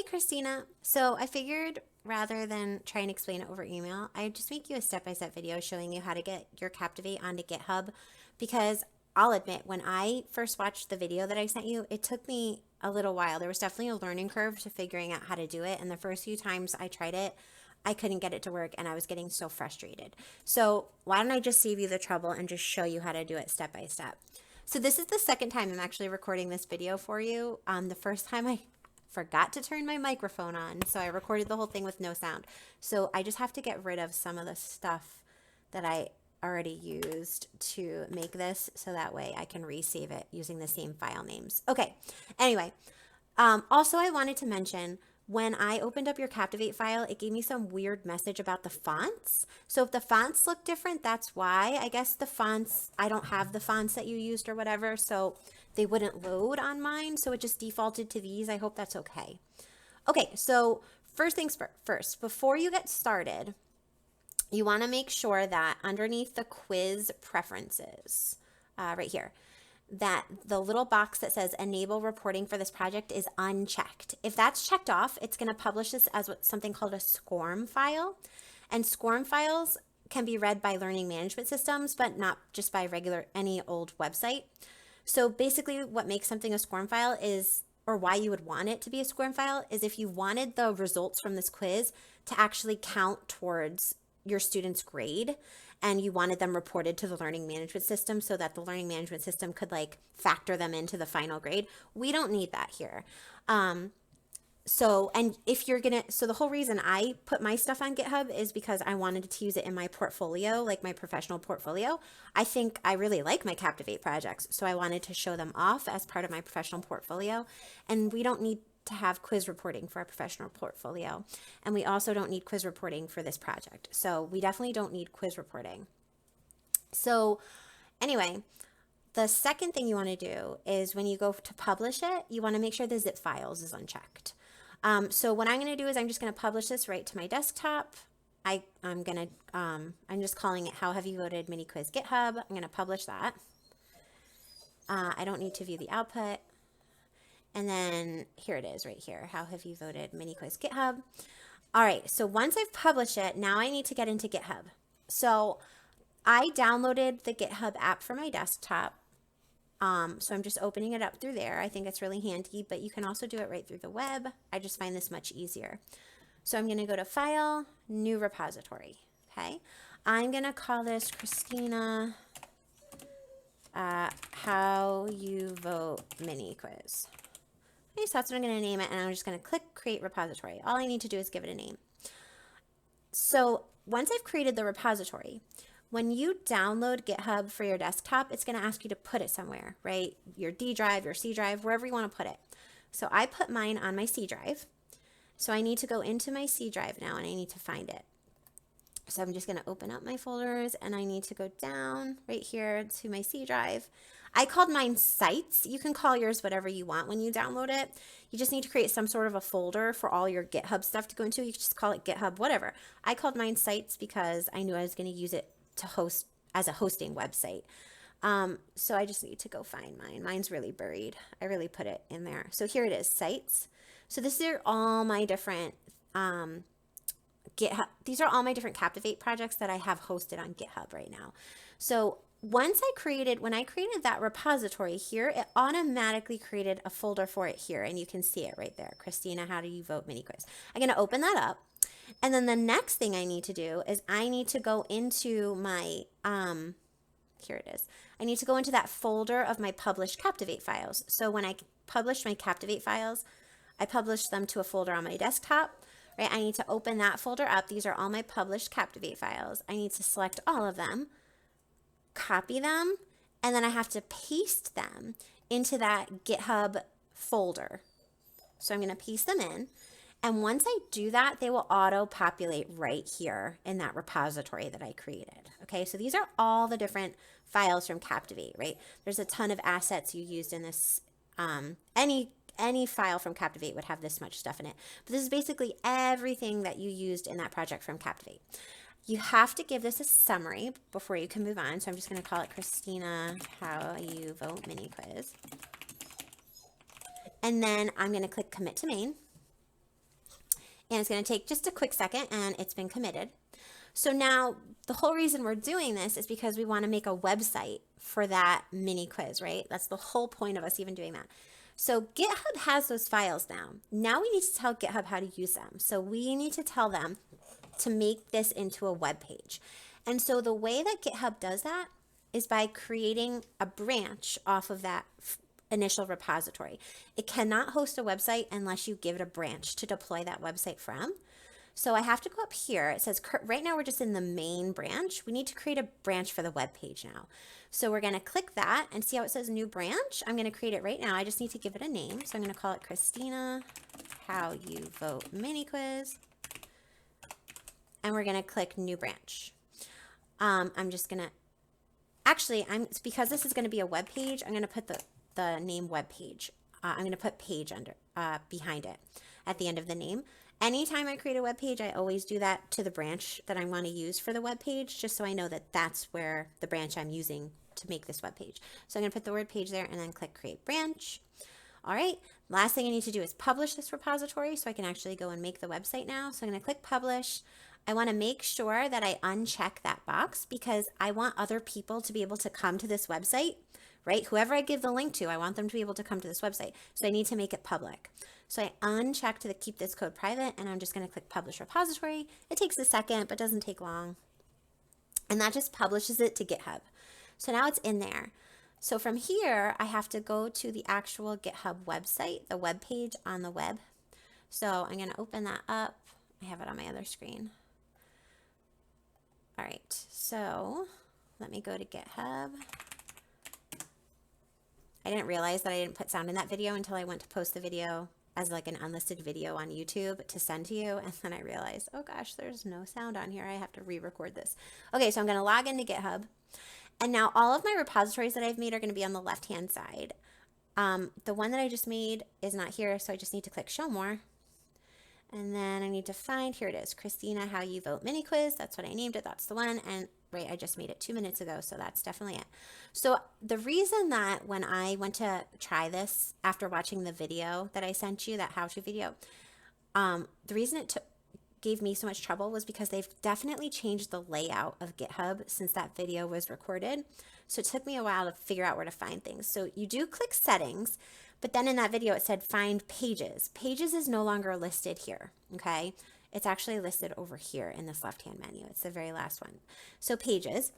Hey, Christina. So I figured rather than try and explain it over email, I'd just make you a step-by-step video showing you how to get your Captivate onto GitHub because I'll admit, when I first watched the video that I sent you, it took me a little while. There was definitely a learning curve to figuring out how to do it. And the first few times I tried it, I couldn't get it to work and I was getting so frustrated. So why don't I just save you the trouble and just show you how to do it step by step. So this is the second time I'm actually recording this video for you. The first time I forgot to turn my microphone on, so I recorded the whole thing with no sound. So I just have to get rid of some of the stuff that I already used to make this, so that way I can resave it using the same file names. Okay, anyway, also I wanted to mention, when I opened up your Captivate file, it gave me some weird message about the fonts. So if the fonts look different, that's why. I guess the fonts, I don't have the fonts that you used or whatever, so they wouldn't load on mine. So it just defaulted to these. I hope that's okay. Okay, so first things first, before you get started, you want to make sure that underneath the quiz preferences, right here, that the little box that says enable reporting for this project is unchecked. If that's checked off, it's going to publish this as something called a SCORM file. And SCORM files can be read by learning management systems, but not just by any old website. So basically what makes something a SCORM file is, or why you would want it to be a SCORM file, is if you wanted the results from this quiz to actually count towards your student's grade, and you wanted them reported to the learning management system so that the learning management system could like factor them into the final grade. We don't need that here. And if you're gonna, so the whole reason I put my stuff on GitHub is because I wanted to use it in my portfolio, like my professional portfolio. I think I really like my Captivate projects, so I wanted to show them off as part of my professional portfolio. And we don't need to have quiz reporting for our professional portfolio. And we also don't need quiz reporting for this project. So we definitely don't need quiz reporting. So anyway, the second thing you want to do is when you go to publish it, you want to make sure the zip files is unchecked. So what I'm going to do is I'm just going to publish this right to my desktop. I'm just calling it How Have You Voted Mini Quiz GitHub. I'm going to publish that. I don't need to view the output. And then here it is right here. How have you voted mini quiz GitHub? All right, so once I've published it, now I need to get into GitHub. So I downloaded the GitHub app for my desktop. So I'm just opening it up through there. I think it's really handy, but you can also do it right through the web. I just find this much easier. So I'm gonna go to File, New Repository, okay? I'm gonna call this Christina, How You Vote Mini Quiz. Okay, so that's what I'm going to name it, and I'm just going to click Create Repository. All I need to do is give it a name. So once I've created the repository, when you download GitHub for your desktop, it's going to ask you to put it somewhere, right? Your D drive, your C drive, wherever you want to put it. So I put mine on my C drive. So I need to go into my C drive now, and I need to find it. So I'm just going to open up my folders, and I need to go down right here to my C drive. I called mine Sites. You can call yours whatever you want when you download it. You just need to create some sort of a folder for all your GitHub stuff to go into. You can just call it GitHub, whatever. I called mine Sites because I knew I was going to use it to host as a hosting website. So I just need to go find mine. Mine's really buried. I really put it in there. So here it is, Sites. So this are all my different GitHub. These are all my different Captivate projects that I have hosted on GitHub right now. So when I created that repository here, it automatically created a folder for it here, and you can see it right there. Christina, How Do You Vote Mini Quiz. I'm going to open that up, and then the next thing I need to do is I need to go into my, here it is. I need to go into that folder of my published Captivate files. So when I publish my Captivate files, I publish them to a folder on my desktop, right? I need to open that folder up. These are all my published Captivate files. I need to select all of them, copy them, and then I have to paste them into that GitHub folder. So I'm going to paste them in, and once I do that, they will auto-populate right here in that repository that I created. Okay, so these are all the different files from Captivate, right? There's a ton of assets you used in this. Any file from Captivate would have this much stuff in it, but this is basically everything that you used in that project from Captivate. You have to give this a summary before you can move on. So I'm just going to call it Christina, How You Vote Mini Quiz. And then I'm going to click Commit to Main. And it's going to take just a quick second, and it's been committed. So now the whole reason we're doing this is because we want to make a website for that mini quiz, right? That's the whole point of us even doing that. So GitHub has those files now. Now we need to tell GitHub how to use them. So we need to tell them to make this into a web page. And so the way that GitHub does that is by creating a branch off of that initial repository. It cannot host a website unless you give it a branch to deploy that website from. So I have to go up here. It says right now we're just in the main branch. We need to create a branch for the web page now. So we're going to click that and see how it says new branch. I'm going to create it right now. I just need to give it a name. So I'm going to call it Christina How You Vote Mini Quiz. And we're going to click new branch. I'm just going to, actually, because this is going to be a web page, I'm going to put the name web page. I'm going to put page under behind it at the end of the name. Anytime I create a web page, I always do that to the branch that I want to use for the web page, just so I know that that's where the branch I'm using to make this web page. So I'm going to put the word page there and then click create branch. All right, last thing I need to do is publish this repository so I can actually go and make the website now. So I'm going to click publish. I want to make sure that I uncheck that box because I want other people to be able to come to this website, right? Whoever I give the link to, I want them to be able to come to this website. So I need to make it public. So I unchecked to keep this code private, and I'm just going to click publish repository. It takes a second, but doesn't take long. And that just publishes it to GitHub. So now it's in there. So from here, I have to go to the actual GitHub website, the web page on the web. So I'm going to open that up. I have it on my other screen. All right, so let me go to GitHub. I didn't realize that I didn't put sound in that video until I went to post the video as like an unlisted video on YouTube to send to you. And then I realized, oh gosh, there's no sound on here. I have to re-record this. Okay, so I'm going to log into GitHub. And now all of my repositories that I've made are going to be on the left-hand side. The one that I just made is not here, so I just need to click show more. And then I need to find, here it is, Christina How You Vote Mini Quiz. That's what I named it. That's the one. And right, I just made it 2 minutes ago, so that's definitely it. So the reason that when I went to try this after watching the video that I sent you, that how-to video, the reason it gave me so much trouble was because they've definitely changed the layout of GitHub since that video was recorded. So it took me a while to figure out where to find things. So you do click settings, but then in that video it said find pages. Pages is no longer listed here, okay? It's actually listed over here in this left-hand menu. It's the very last one. So pages,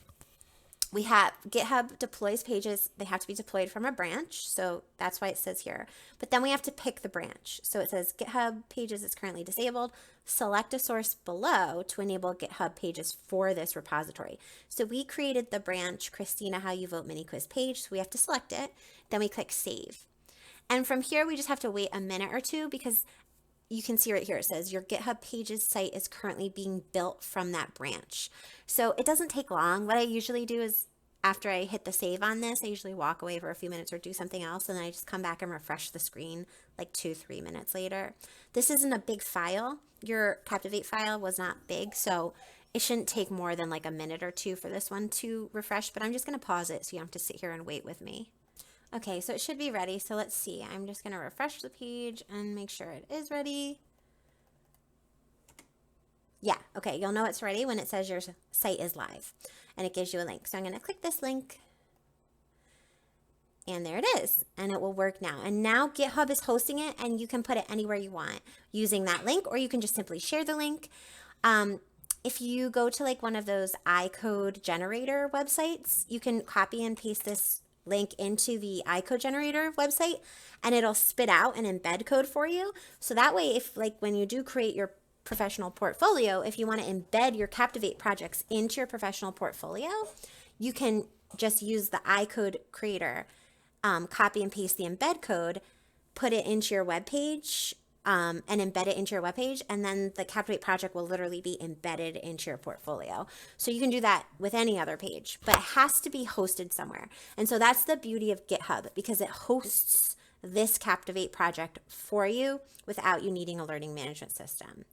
we have GitHub deploys pages. They have to be deployed from a branch. So that's why it says here. But then we have to pick the branch. So it says GitHub pages is currently disabled. Select a source below to enable GitHub pages for this repository. So we created the branch Christina How You Vote Mini Quiz page. So we have to select it. Then we click save. And from here, we just have to wait a minute or two because you can see right here, it says your GitHub pages site is currently being built from that branch. So it doesn't take long. What I usually do is after I hit the save on this, I usually walk away for a few minutes or do something else. And then I just come back and refresh the screen like 2-3 minutes later. This isn't a big file. Your Captivate file was not big. So it shouldn't take more than like a minute or two for this one to refresh, but I'm just going to pause it so you don't have to sit here and wait with me. Okay, so it should be ready. So let's see. I'm just going to refresh the page and make sure it is ready. Yeah, okay, you'll know it's ready when it says your site is live and it gives you a link. So I'm going to click this link and there it is and it will work now. And now GitHub is hosting it and you can put it anywhere you want using that link, or you can just simply share the link. If you go to like one of those iCode generator websites, you can copy and paste this link into the iCode generator website and it'll spit out an embed code for you. So that way, if like when you do create your professional portfolio, if you want to embed your Captivate projects into your professional portfolio, you can just use the iCode creator, copy and paste the embed code, put it into your web page, and embed it into your webpage, and then the Captivate project will literally be embedded into your portfolio. So you can do that with any other page, but it has to be hosted somewhere. And so that's the beauty of GitHub, because it hosts this Captivate project for you without you needing a learning management system.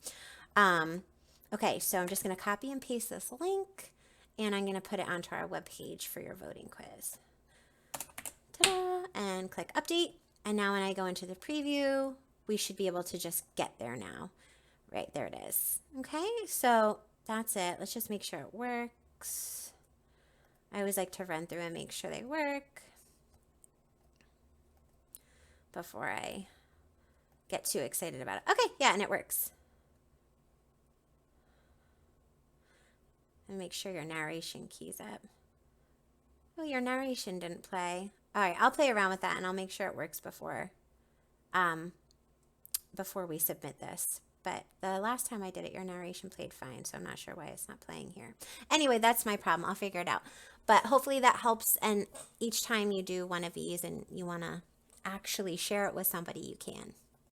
Okay, so I'm just going to copy and paste this link, and I'm going to put it onto our webpage for your voting quiz. Ta-da! And click update. And now when I go into the preview, we should be able to just get there now. Right, there it is. Okay, so that's it. Let's just make sure it works. I always like to run through and make sure they work before I get too excited about it. Okay, yeah, and it works. And make sure your narration key's up. Oh, your narration didn't play. All right, I'll play around with that and I'll make sure it works before we submit this. But the last time I did it, your narration played fine, so I'm not sure why it's not playing here. Anyway, that's my problem. I'll figure it out. But hopefully that helps, and each time you do one of these and you want to actually share it with somebody, you can.